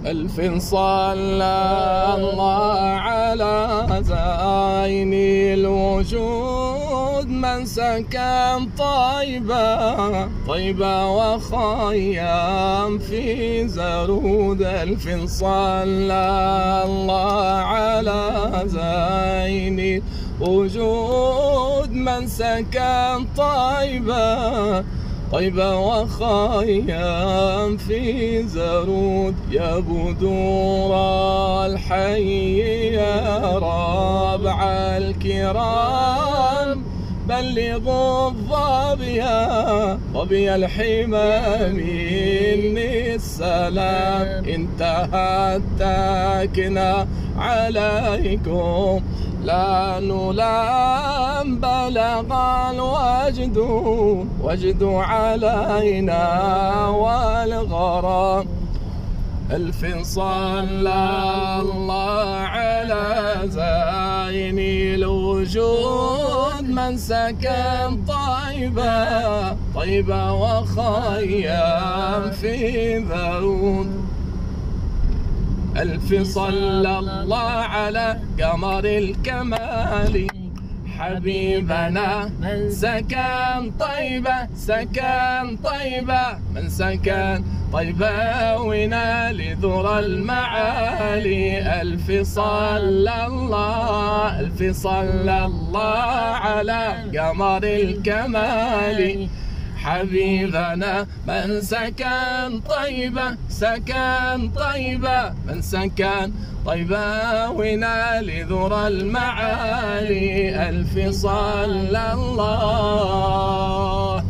ألف صلى الله على زين الوجود من سكن طيبة وخيام في زرود. ألف صلى الله على زين الوجود من سكن طيبة وخيام في زرود. يا بدور الحي يا رابع الكرام بلغوا الظبي الحمام مني السلام. انتهت تاكنا عليكم لا نلام بلغ الوجد علينا والغرام. ألف صلى الله على زين الوجود من سكن طيبة وخيام في ذرود. ألف صلى الله على قمر الكمال حبيبنا من سكن طيبة من سكن طيبة ونال ذرى المعالي. ألف صلى الله على قمر الكمال حبيبنا من سكن طيبة من سكن طيبة ونال ذرى المعالي. ألف صلى الله.